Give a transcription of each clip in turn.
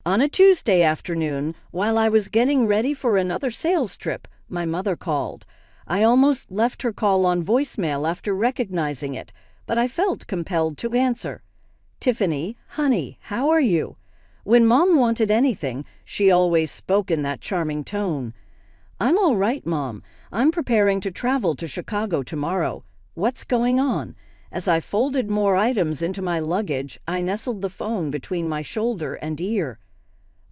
On a Tuesday afternoon, while I was getting ready for another sales trip, my mother called. I almost left her call on voicemail after recognizing it, but I felt compelled to answer. "Tiffany, honey, how are you?" When Mom wanted anything, she always spoke in that charming tone. "I'm all right, Mom. I'm preparing to travel to Chicago tomorrow. What's going on?" As I folded more items into my luggage, I nestled the phone between my shoulder and ear.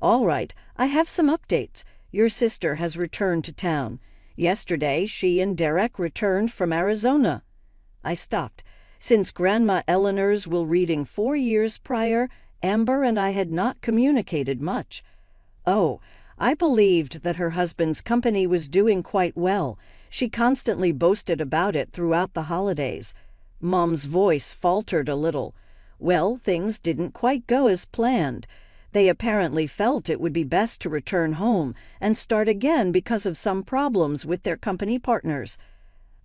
"All right, I have some updates. Your sister has returned to town. Yesterday, she and Derek returned from Arizona." I stopped. Since Grandma Eleanor's will reading 4 years prior, Amber and I had not communicated much. Oh, I believed that her husband's company was doing quite well. She constantly boasted about it throughout the holidays. Mom's voice faltered a little. Well, things didn't quite go as planned. They apparently felt it would be best to return home and start again because of some problems with their company partners.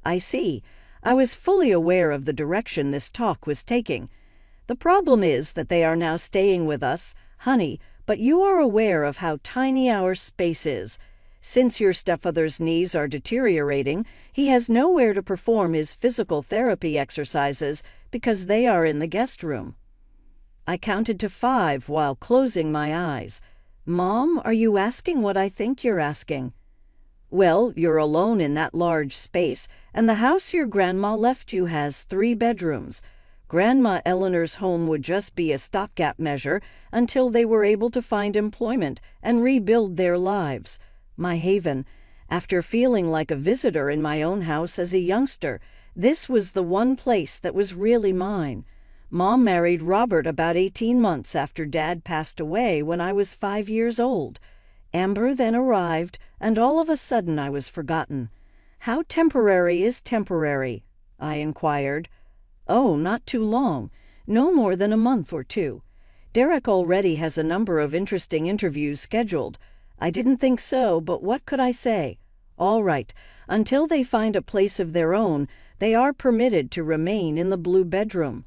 I see. I was fully aware of the direction this talk was taking. The problem is that they are now staying with us, honey, but you are aware of how tiny our space is. Since your stepfather's knees are deteriorating, he has nowhere to perform his physical therapy exercises because they are in the guest room. I counted to 5 while closing my eyes. "Mom, are you asking what I think you're asking?" "Well, you're alone in that large space, and the house your grandma left you has 3 bedrooms. Grandma Eleanor's home would just be a stopgap measure until they were able to find employment and rebuild their lives. My haven. After feeling like a visitor in my own house as a youngster, this was the one place that was really mine. Mom married Robert about 18 months after Dad passed away when I was 5 years old. Amber then arrived, and all of a sudden I was forgotten. How temporary is temporary?" I inquired. "Oh, not too long. No more than a month or 2. Derek already has a number of interesting interviews scheduled. I didn't think so, but what could I say? All right, until they find a place of their own, they are permitted to remain in the blue bedroom."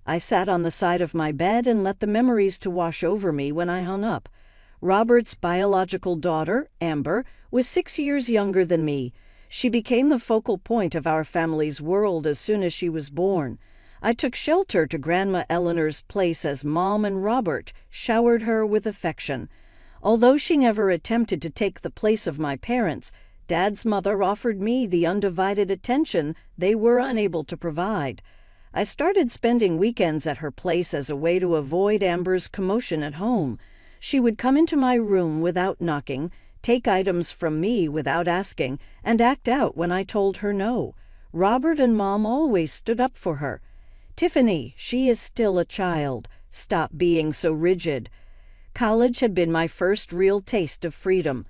I sat on the side of my bed and let the memories to wash over me when I hung up. Robert's biological daughter, Amber, was 6 years younger than me. She became the focal point of our family's world as soon as she was born. I took shelter to Grandma Eleanor's place as Mom and Robert showered her with affection. Although she never attempted to take the place of my parents, Dad's mother offered me the undivided attention they were unable to provide. I started spending weekends at her place as a way to avoid Amber's commotion at home. She would come into my room without knocking, take items from me without asking, and act out when I told her no. Robert and Mom always stood up for her. "Tiffany, she is still a child. Stop being so rigid." College had been my first real taste of freedom.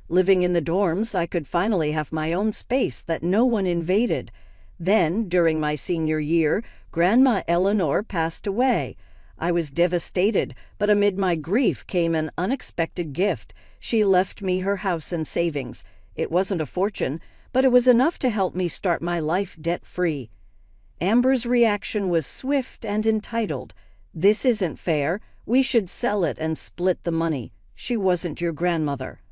Living in the dorms, I could finally have my own space that no one invaded. Then, during my senior year, Grandma Eleanor passed away. I was devastated, but amid my grief came an unexpected gift. She left me her house and savings. It wasn't a fortune, but it was enough to help me start my life debt-free. Amber's reaction was swift and entitled. "This isn't fair. We should sell it and split the money. She wasn't your grandmother."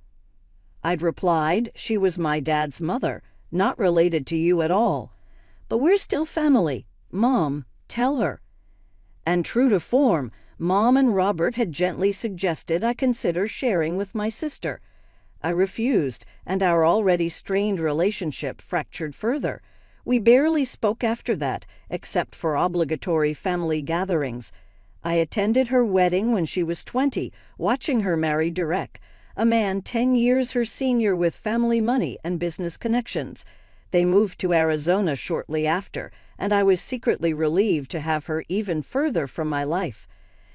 I'd replied, "She was my dad's mother, not related to you at all." "But we're still family. Mom, tell her." And true to form, Mom and Robert had gently suggested I consider sharing with my sister. I refused, and our already strained relationship fractured further. We barely spoke after that, except for obligatory family gatherings. I attended her wedding when she was 20, watching her marry Derek, a man 10 years her senior with family money and business connections. They moved to Arizona shortly after, and I was secretly relieved to have her even further from my life.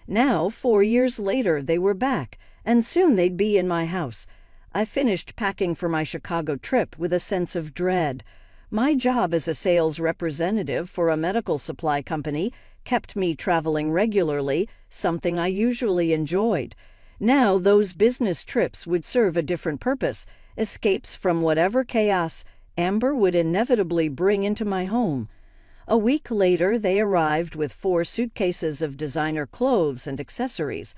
Now, 4 years later, they were back, and soon they'd be in my house. I finished packing for my Chicago trip with a sense of dread. My job as a sales representative for a medical supply company kept me traveling regularly, something I usually enjoyed. Now those business trips would serve a different purpose, escapes from whatever chaos Amber would inevitably bring into my home. A week later, they arrived with 4 suitcases of designer clothes and accessories.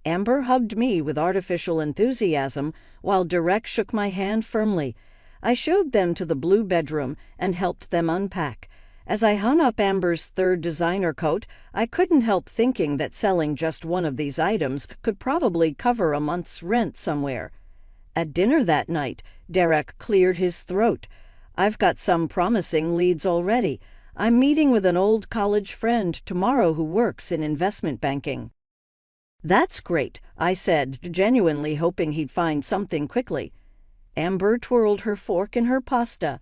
Amber hugged me with artificial enthusiasm, while Derek shook my hand firmly. I showed them to the blue bedroom and helped them unpack. As I hung up Amber's third designer coat, I couldn't help thinking that selling just one of these items could probably cover a month's rent somewhere. At dinner that night, Derek cleared his throat. "I've got some promising leads already. I'm meeting with an old college friend tomorrow who works in investment banking." "That's great," I said, genuinely hoping he'd find something quickly. Amber twirled her fork in her pasta.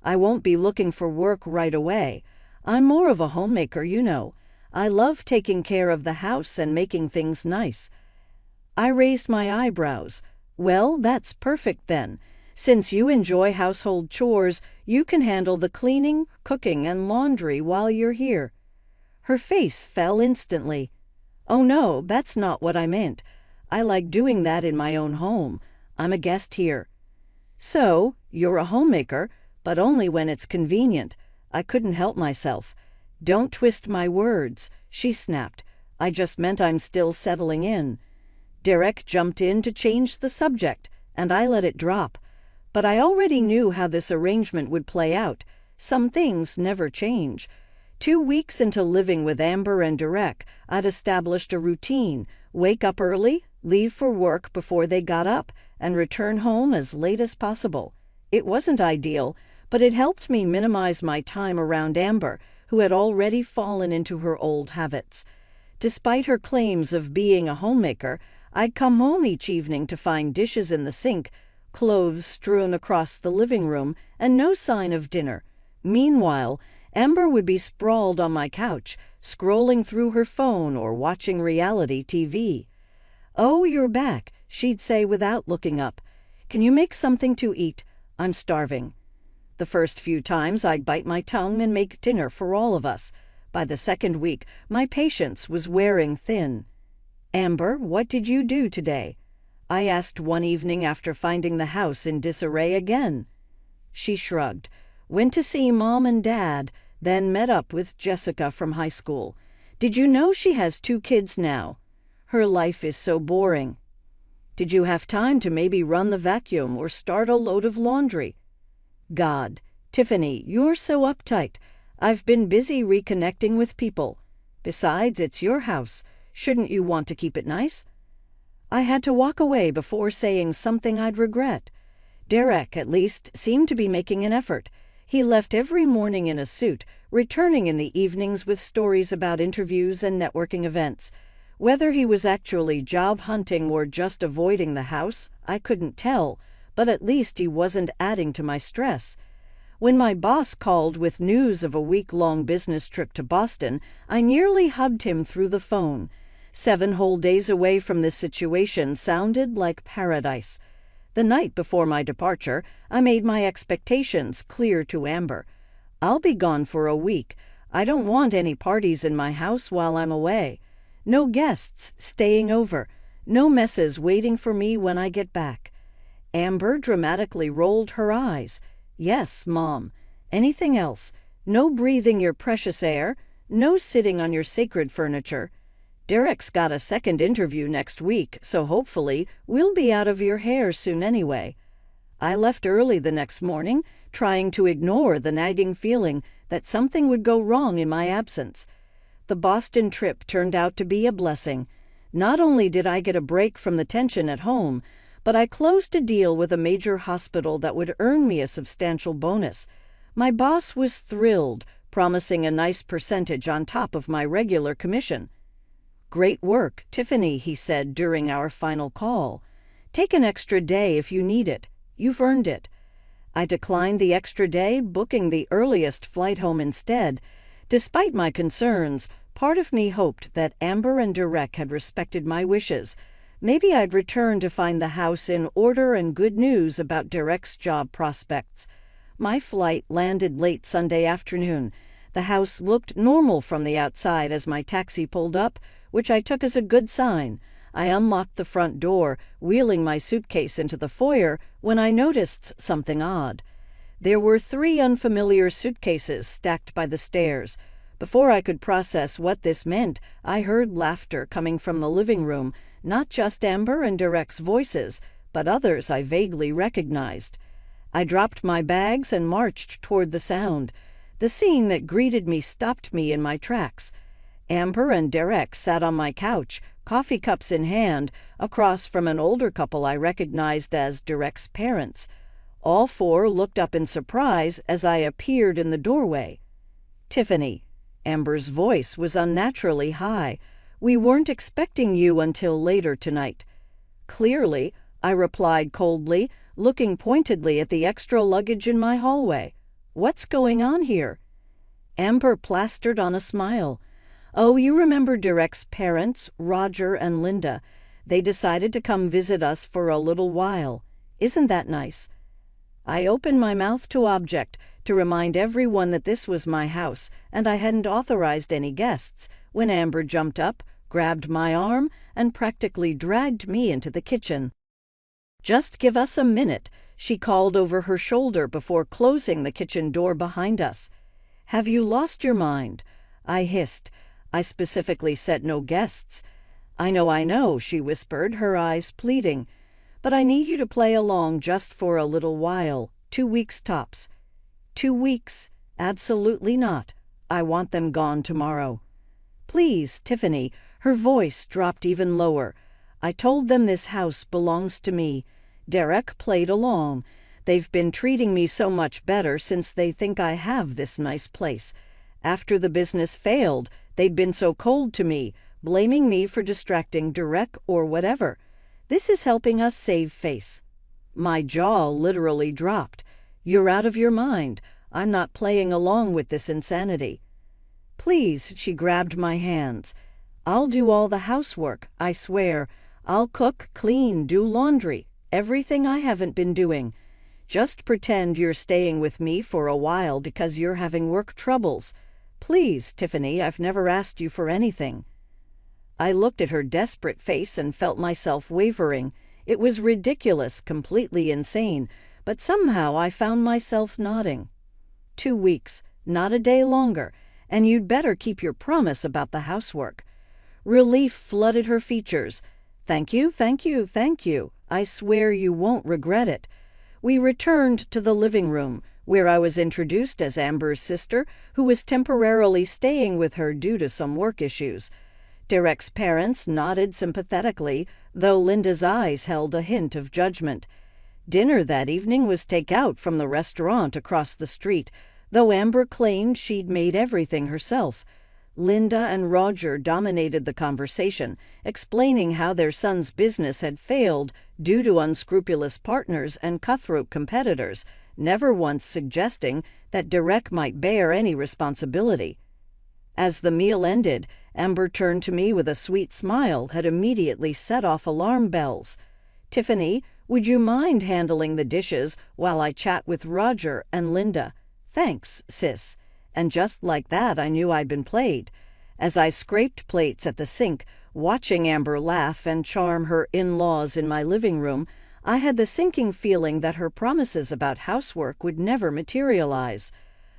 "I won't be looking for work right away. I'm more of a homemaker, you know. I love taking care of the house and making things nice." I raised my eyebrows. "Well, that's perfect then. Since you enjoy household chores, you can handle the cleaning, cooking, and laundry while you're here." Her face fell instantly. "Oh no, that's not what I meant. I like doing that in my own home. I'm a guest here." "So, you're a homemaker, but only when it's convenient." I couldn't help myself. "Don't twist my words," she snapped. "I just meant I'm still settling in." Derek jumped in to change the subject, and I let it drop. But I already knew how this arrangement would play out. Some things never change. 2 weeks into living with Amber and Derek, I'd established a routine: wake up early, leave for work before they got up, and return home as late as possible. It wasn't ideal, but it helped me minimize my time around Amber, who had already fallen into her old habits. Despite her claims of being a homemaker, I'd come home each evening to find dishes in the sink, clothes strewn across the living room, and no sign of dinner. Meanwhile, Amber would be sprawled on my couch, scrolling through her phone or watching reality TV. "Oh, you're back," she'd say without looking up. "Can you make something to eat? I'm starving." The first few times I'd bite my tongue and make dinner for all of us. By the second week, my patience was wearing thin. "Amber, what did you do today?" I asked one evening after finding the house in disarray again. She shrugged. "Went to see Mom and Dad, then met up with Jessica from high school. Did you know she has 2 kids now? Her life is so boring." "Did you have time to maybe run the vacuum or start a load of laundry?" "God, Tiffany, you're so uptight. I've been busy reconnecting with people. Besides, it's your house. Shouldn't you want to keep it nice?" I had to walk away before saying something I'd regret. Derek, at least, seemed to be making an effort. He left every morning in a suit, returning in the evenings with stories about interviews and networking events. Whether he was actually job hunting or just avoiding the house, I couldn't tell, but at least he wasn't adding to my stress. When my boss called with news of a week-long business trip to Boston, I nearly hugged him through the phone. 7 whole days away from this situation sounded like paradise. The night before my departure, I made my expectations clear to Amber. "I'll be gone for a week. I don't want any parties in my house while I'm away. No guests staying over. No messes waiting for me when I get back." Amber dramatically rolled her eyes. "Yes, Mom. Anything else? No breathing your precious air. No sitting on your sacred furniture. Derek's got a second interview next week, so hopefully we'll be out of your hair soon anyway." I left early the next morning, trying to ignore the nagging feeling that something would go wrong in my absence. The Boston trip turned out to be a blessing. Not only did I get a break from the tension at home, but I closed a deal with a major hospital that would earn me a substantial bonus. My boss was thrilled, promising a nice percentage on top of my regular commission. "Great work, Tiffany," he said during our final call. "Take an extra day if you need it. You've earned it." I declined the extra day, booking the earliest flight home instead. Despite my concerns, part of me hoped that Amber and Derek had respected my wishes. Maybe I'd return to find the house in order and good news about Derek's job prospects. My flight landed late Sunday afternoon. The house looked normal from the outside as my taxi pulled up, which I took as a good sign. I unlocked the front door, wheeling my suitcase into the foyer, when I noticed something odd. There were 3 unfamiliar suitcases stacked by the stairs. Before I could process what this meant, I heard laughter coming from the living room, not just Amber and Derek's voices, but others I vaguely recognized. I dropped my bags and marched toward the sound. The scene that greeted me stopped me in my tracks. Amber and Derek sat on my couch, coffee cups in hand, across from an older couple I recognized as Derek's parents. All four looked up in surprise as I appeared in the doorway. "Tiffany." Amber's voice was unnaturally high. "We weren't expecting you until later tonight." "Clearly," I replied coldly, looking pointedly at the extra luggage in my hallway. "What's going on here?" Amber plastered on a smile. "Oh, you remember Derek's parents, Roger and Linda. They decided to come visit us for a little while. Isn't that nice?" I opened my mouth to object, to remind everyone that this was my house and I hadn't authorized any guests, when Amber jumped up, grabbed my arm, and practically dragged me into the kitchen. "Just give us a minute," she called over her shoulder before closing the kitchen door behind us. "Have you lost your mind?" I hissed. I specifically said no guests. I know," she whispered, her eyes pleading. "But I need you to play along just for a little while, 2 weeks tops." 2 weeks? Absolutely not. I want them gone tomorrow. "Please, Tiffany." Her voice dropped even lower. "I told them this house belongs to me. Derek played along. They've been treating me so much better since they think I have this nice place. After the business failed, they'd been so cold to me, blaming me for distracting Derek or whatever. This is helping us save face." My jaw literally dropped. "You're out of your mind. I'm not playing along with this insanity." "Please," she grabbed my hands. "I'll do all the housework, I swear. I'll cook, clean, do laundry, everything I haven't been doing. Just pretend you're staying with me for a while because you're having work troubles. Please, Tiffany, I've never asked you for anything." I looked at her desperate face and felt myself wavering. It was ridiculous, completely insane, but somehow I found myself nodding. 2 weeks, not a day longer, and you'd better keep your promise about the housework." Relief flooded her features. "Thank you, thank you, thank you. I swear you won't regret it." We returned to the living room, where I was introduced as Amber's sister, who was temporarily staying with her due to some work issues. Derek's parents nodded sympathetically, though Linda's eyes held a hint of judgment. Dinner that evening was takeout from the restaurant across the street, though Amber claimed she'd made everything herself. Linda and Roger dominated the conversation, explaining how their son's business had failed due to unscrupulous partners and cutthroat competitors, never once suggesting that Derek might bear any responsibility. As the meal ended, Amber turned to me with a sweet smile that immediately set off alarm bells. "Tiffany, would you mind handling the dishes while I chat with Roger and Linda?" "Thanks, sis." And just like that, I knew I'd been played. As I scraped plates at the sink, watching Amber laugh and charm her in-laws in my living room, I had the sinking feeling that her promises about housework would never materialize.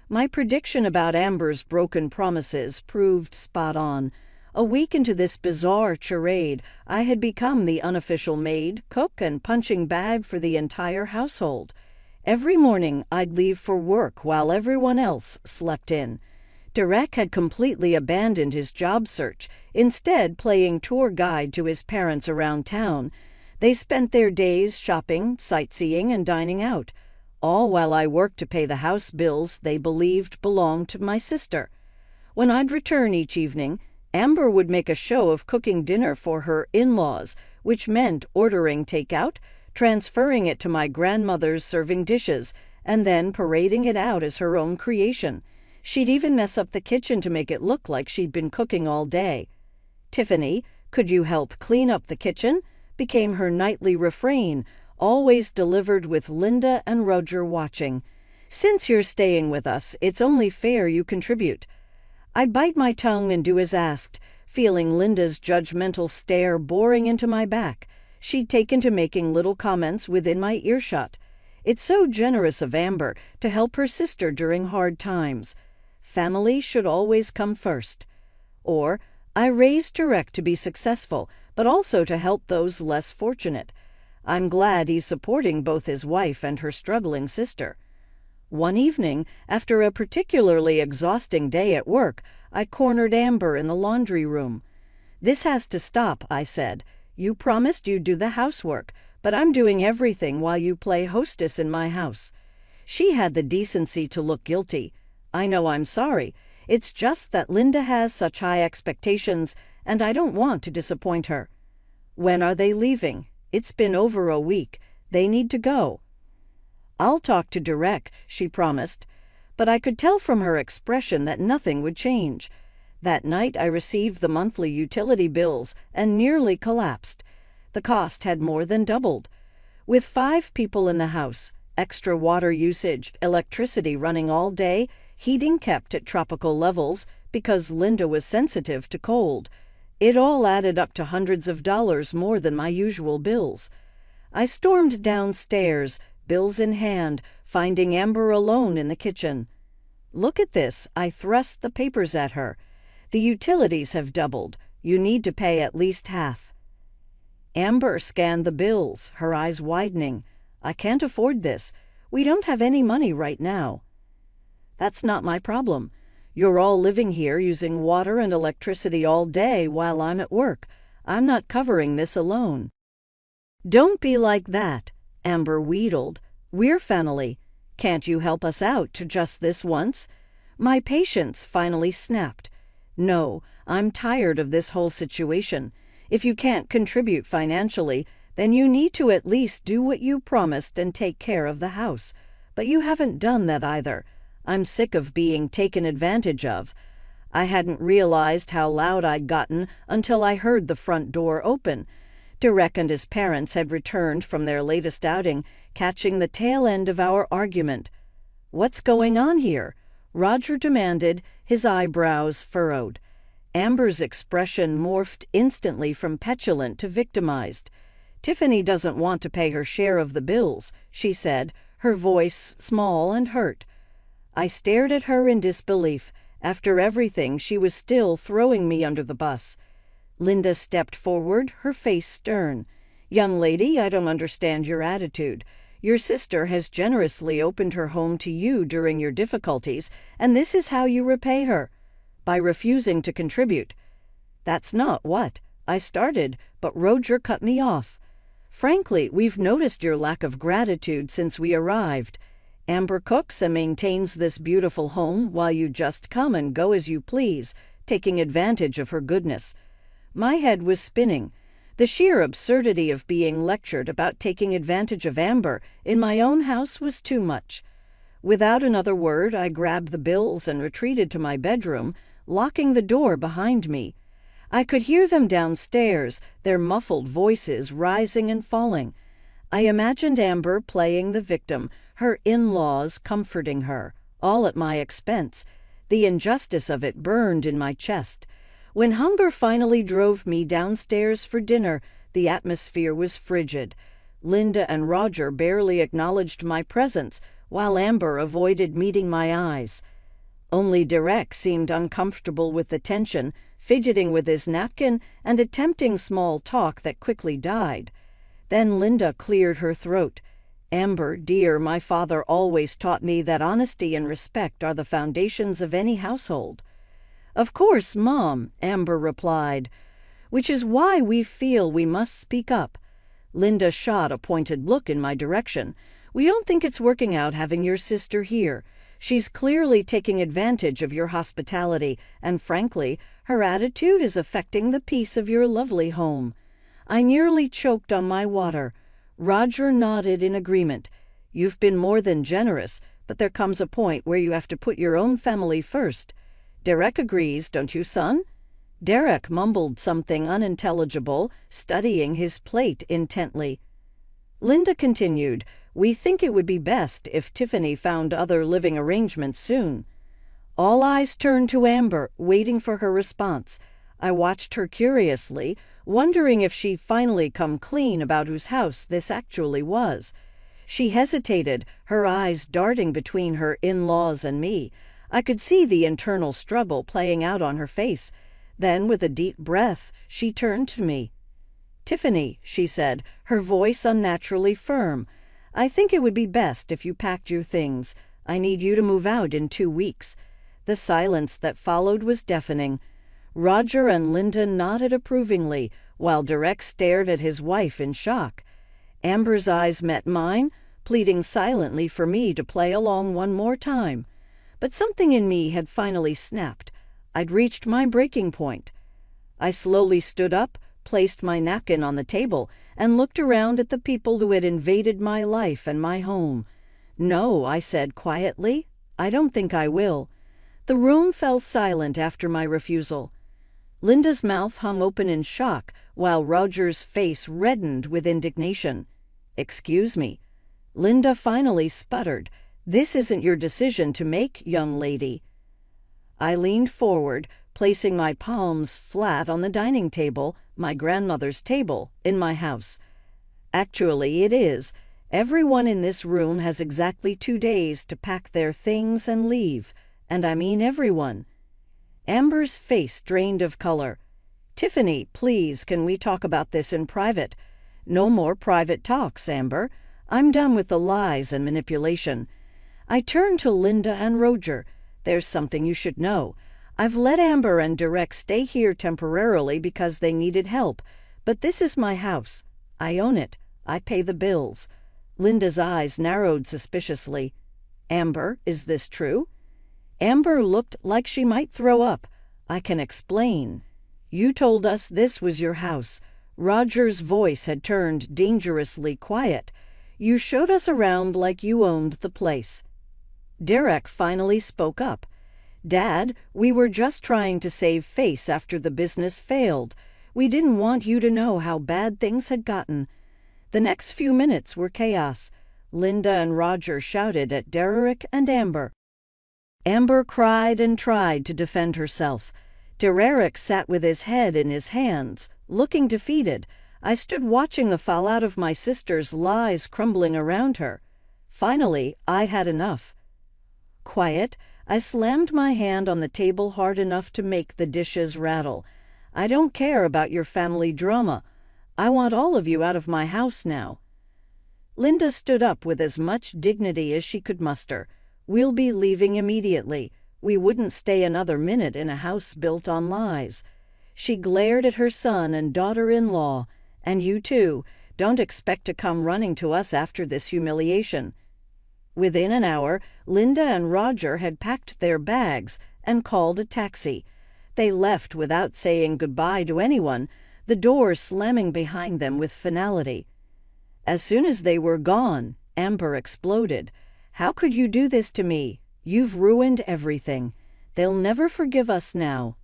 My prediction about Amber's broken promises proved spot on. A week into this bizarre charade, I had become the unofficial maid, cook, and punching bag for the entire household. Every morning I'd leave for work while everyone else slept in. Derek had completely abandoned his job search, instead playing tour guide to his parents around town. They spent their days shopping, sightseeing, and dining out, all while I worked to pay the house bills they believed belonged to my sister. When I'd return each evening, Amber would make a show of cooking dinner for her in-laws, which meant ordering takeout, transferring it to my grandmother's serving dishes, and then parading it out as her own creation. She'd even mess up the kitchen to make it look like she'd been cooking all day. "Tiffany, could you help clean up the kitchen?" became her nightly refrain, always delivered with Linda and Roger watching. "Since you're staying with us, it's only fair you contribute." I'd bite my tongue and do as asked, feeling Linda's judgmental stare boring into my back. She'd taken to making little comments within my earshot. It's so generous of Amber to help her sister during hard times. Family should always come first. Or, I raised Derek to be successful, but also to help those less fortunate. I'm glad he's supporting both his wife and her struggling sister. One evening, after a particularly exhausting day at work, I cornered Amber in the laundry room. "This has to stop," I said. "You promised you'd do the housework, but I'm doing everything while you play hostess in my house." She had the decency to look guilty. "I know I'm sorry. It's just that Linda has such high expectations, and I don't want to disappoint her." "When are they leaving?" "It's been over a week. They need to go." "I'll talk to Derek," she promised, but I could tell from her expression that nothing would change. That night I received the monthly utility bills and nearly collapsed. The cost had more than doubled. With 5 people in the house, extra water usage, electricity running all day, heating kept at tropical levels because Linda was sensitive to cold, it all added up to hundreds of dollars more than my usual bills. I stormed downstairs, bills in hand, finding Amber alone in the kitchen. "Look at this," I thrust the papers at her. "The utilities have doubled. You need to pay at least half." Amber scanned the bills, her eyes widening. "I can't afford this. We don't have any money right now." "That's not my problem. You're all living here using water and electricity all day while I'm at work. I'm not covering this alone." "Don't be like that," Amber wheedled. "We're family. Can't you help us out to just this once?" My patience finally snapped. "No, I'm tired of this whole situation. If you can't contribute financially, then you need to at least do what you promised and take care of the house. But you haven't done that either. I'm sick of being taken advantage of." I hadn't realized how loud I'd gotten until I heard the front door open. Derek and his parents had returned from their latest outing, catching the tail end of our argument. "What's going on here?" Roger demanded, his eyebrows furrowed. Amber's expression morphed instantly from petulant to victimized. "Tiffany doesn't want to pay her share of the bills," she said, her voice small and hurt. I stared at her in disbelief. After everything, she was still throwing me under the bus. Linda stepped forward, her face stern. "Young lady, I don't understand your attitude. Your sister has generously opened her home to you during your difficulties, and this is how you repay her. By refusing to contribute." "That's not what," I started, but Roger cut me off. "Frankly, we've noticed your lack of gratitude since we arrived. Amber cooks and maintains this beautiful home while you just come and go as you please, taking advantage of her goodness." My head was spinning. The sheer absurdity of being lectured about taking advantage of Amber in my own house was too much. Without another word, I grabbed the bills and retreated to my bedroom, locking the door behind me. I could hear them downstairs, their muffled voices rising and falling. I imagined Amber playing the victim, her in-laws comforting her, all at my expense. The injustice of it burned in my chest. When hunger finally drove me downstairs for dinner, the atmosphere was frigid. Linda and Roger barely acknowledged my presence, while Amber avoided meeting my eyes. Only Derek seemed uncomfortable with the tension, fidgeting with his napkin and attempting small talk that quickly died. Then Linda cleared her throat. "Amber, dear, my father always taught me that honesty and respect are the foundations of any household." "Of course, Mom," Amber replied, "which is why we feel we must speak up." Linda shot a pointed look in my direction. "We don't think it's working out having your sister here. She's clearly taking advantage of your hospitality, and frankly, her attitude is affecting the peace of your lovely home." I nearly choked on my water. Roger nodded in agreement. "You've been more than generous, but there comes a point where you have to put your own family first." Derek agrees, don't you, son? Derek mumbled something unintelligible, studying his plate intently. Linda continued, "We think it would be best if Tiffany found other living arrangements soon." All eyes turned to Amber, waiting for her response. I watched her curiously, wondering if she'd finally come clean about whose house this actually was. She hesitated, her eyes darting between her in-laws and me. I could see the internal struggle playing out on her face. Then, with a deep breath, she turned to me. "Tiffany," she said, her voice unnaturally firm, "I think it would be best if you packed your things. I need you to move out in 2 weeks." The silence that followed was deafening. Roger and Linda nodded approvingly, while Derek stared at his wife in shock. Amber's eyes met mine, pleading silently for me to play along one more time. But something in me had finally snapped. I'd reached my breaking point. I slowly stood up, placed my napkin on the table, and looked around at the people who had invaded my life and my home. "No," I said quietly, "I don't think I will." The room fell silent after my refusal. Linda's mouth hung open in shock, while Roger's face reddened with indignation. "Excuse me." Linda finally sputtered. "This isn't your decision to make, young lady." I leaned forward, placing my palms flat on the dining table, my grandmother's table, in my house. "Actually, it is. Everyone in this room has exactly 2 days to pack their things and leave, and I mean everyone." Amber's face drained of color. "Tiffany, please, can we talk about this in private?" "No more private talks, Amber. I'm done with the lies and manipulation." I turned to Linda and Roger. "There's something you should know. I've let Amber and Derek stay here temporarily because they needed help, but this is my house. I own it. I pay the bills." Linda's eyes narrowed suspiciously. "Amber, is this true?" Amber looked like she might throw up. "I can explain. You told us this was your house." Roger's voice had turned dangerously quiet. "You showed us around like you owned the place." Derek finally spoke up. "Dad, we were just trying to save face after the business failed. We didn't want you to know how bad things had gotten." The next few minutes were chaos. Linda and Roger shouted at Derek and Amber. Amber cried and tried to defend herself. Derek sat with his head in his hands, looking defeated. I stood watching the fallout of my sister's lies crumbling around her. Finally, I had enough. Quiet, I slammed my hand on the table hard enough to make the dishes rattle. "I don't care about your family drama. I want all of you out of my house now." Linda stood up with as much dignity as she could muster. "We'll be leaving immediately. We wouldn't stay another minute in a house built on lies." She glared at her son and daughter-in-law. "And you too. Don't expect to come running to us after this humiliation." Within an hour, Linda and Roger had packed their bags and called a taxi. They left without saying goodbye to anyone, the door slamming behind them with finality. As soon as they were gone, Amber exploded. "How could you do this to me? You've ruined everything. They'll never forgive us now."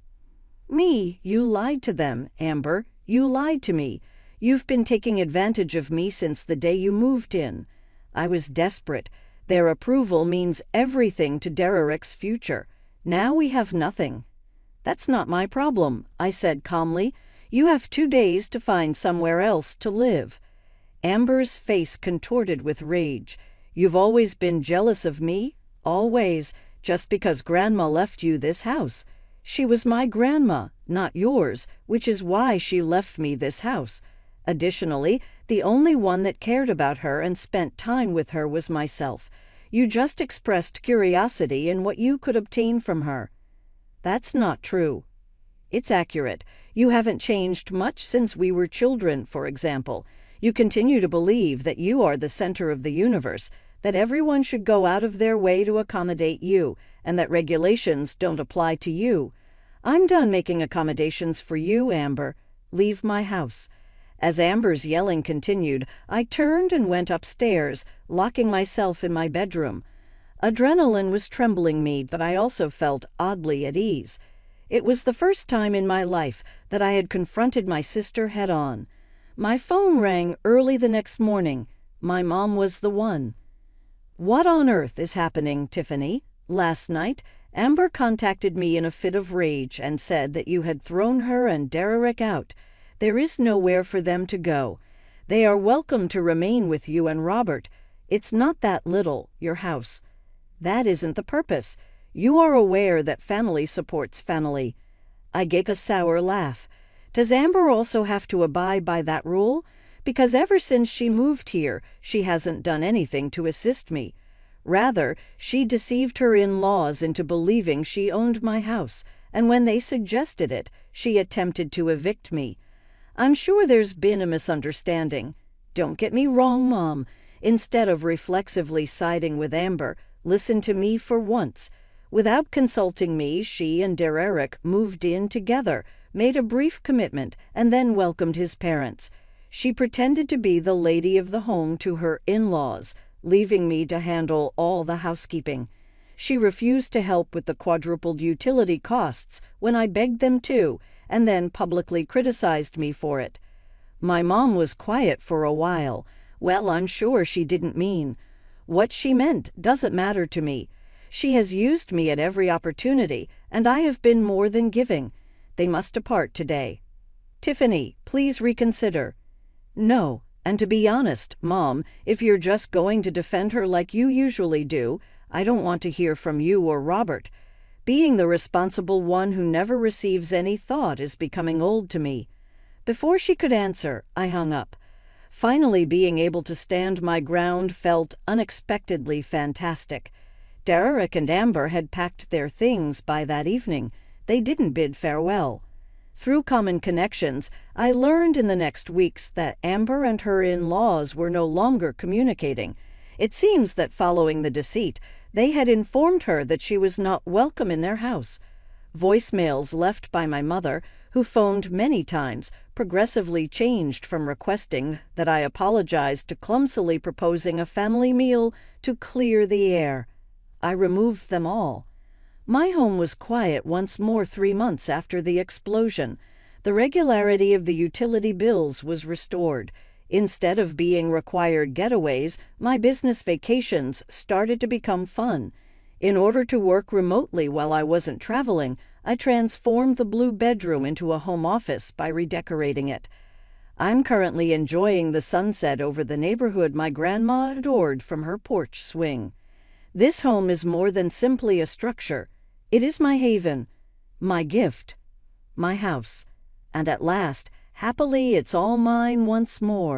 "Me? You lied to them, Amber. You lied to me. You've been taking advantage of me since the day you moved in." I was desperate. Their approval means everything to Derek's future. Now we have nothing. "That's not my problem," I said calmly. "You have 2 days to find somewhere else to live." Amber's face contorted with rage. "You've always been jealous of me? Always, just because Grandma left you this house. She was my grandma, not yours, which is why she left me this house. Additionally, the only one that cared about her and spent time with her was myself. You just expressed curiosity in what you could obtain from her." "That's not true." "It's accurate. You haven't changed much since we were children, for example. You continue to believe that you are the center of the universe, that everyone should go out of their way to accommodate you, and that regulations don't apply to you. I'm done making accommodations for you, Amber. Leave my house." As Amber's yelling continued, I turned and went upstairs, locking myself in my bedroom. Adrenaline was trembling me, but I also felt oddly at ease. It was the first time in my life that I had confronted my sister head-on. My phone rang early the next morning. My mom was the one. "What on earth is happening, Tiffany? Last night, Amber contacted me in a fit of rage and said that you had thrown her and Derek out. There is nowhere for them to go. They are welcome to remain with you and Robert. It's not that little, your house. That isn't the purpose. You are aware that family supports family." I gave a sour laugh. Does Amber also have to abide by that rule? Because ever since she moved here, she hasn't done anything to assist me. Rather, she deceived her in-laws into believing she owned my house, and when they suggested it, she attempted to evict me. I'm sure there's been a misunderstanding. Don't get me wrong, Mom. Instead of reflexively siding with Amber, listen to me for once. Without consulting me, she and Derek moved in together, made a brief commitment, and then welcomed his parents. She pretended to be the lady of the home to her in-laws, leaving me to handle all the housekeeping. She refused to help with the quadrupled utility costs when I begged them to, and then publicly criticized me for it. My mom was quiet for a while. Well, I'm sure she didn't mean. What she meant doesn't matter to me. She has used me at every opportunity, and I have been more than giving. They must depart today. Tiffany, please reconsider. No, and to be honest, Mom, if you're just going to defend her like you usually do, I don't want to hear from you or Robert. Being the responsible one who never receives any thought is becoming old to me. Before she could answer, I hung up. Finally being able to stand my ground felt unexpectedly fantastic. Derek and Amber had packed their things by that evening. They didn't bid farewell. Through common connections, I learned in the next weeks that Amber and her in-laws were no longer communicating. It seems that following the deceit, they had informed her that she was not welcome in their house. Voicemails left by my mother, who phoned many times, progressively changed from requesting that I apologize to clumsily proposing a family meal to clear the air. I removed them all. My home was quiet once more 3 months after the explosion. The regularity of the utility bills was restored. Instead of being required getaways, my business vacations started to become fun. In order to work remotely while I wasn't traveling, I transformed the blue bedroom into a home office by redecorating it. I'm currently enjoying the sunset over the neighborhood my grandma adored from her porch swing. This home is more than simply a structure. It is my haven, my gift, my house, and at last, happily, it's all mine once more.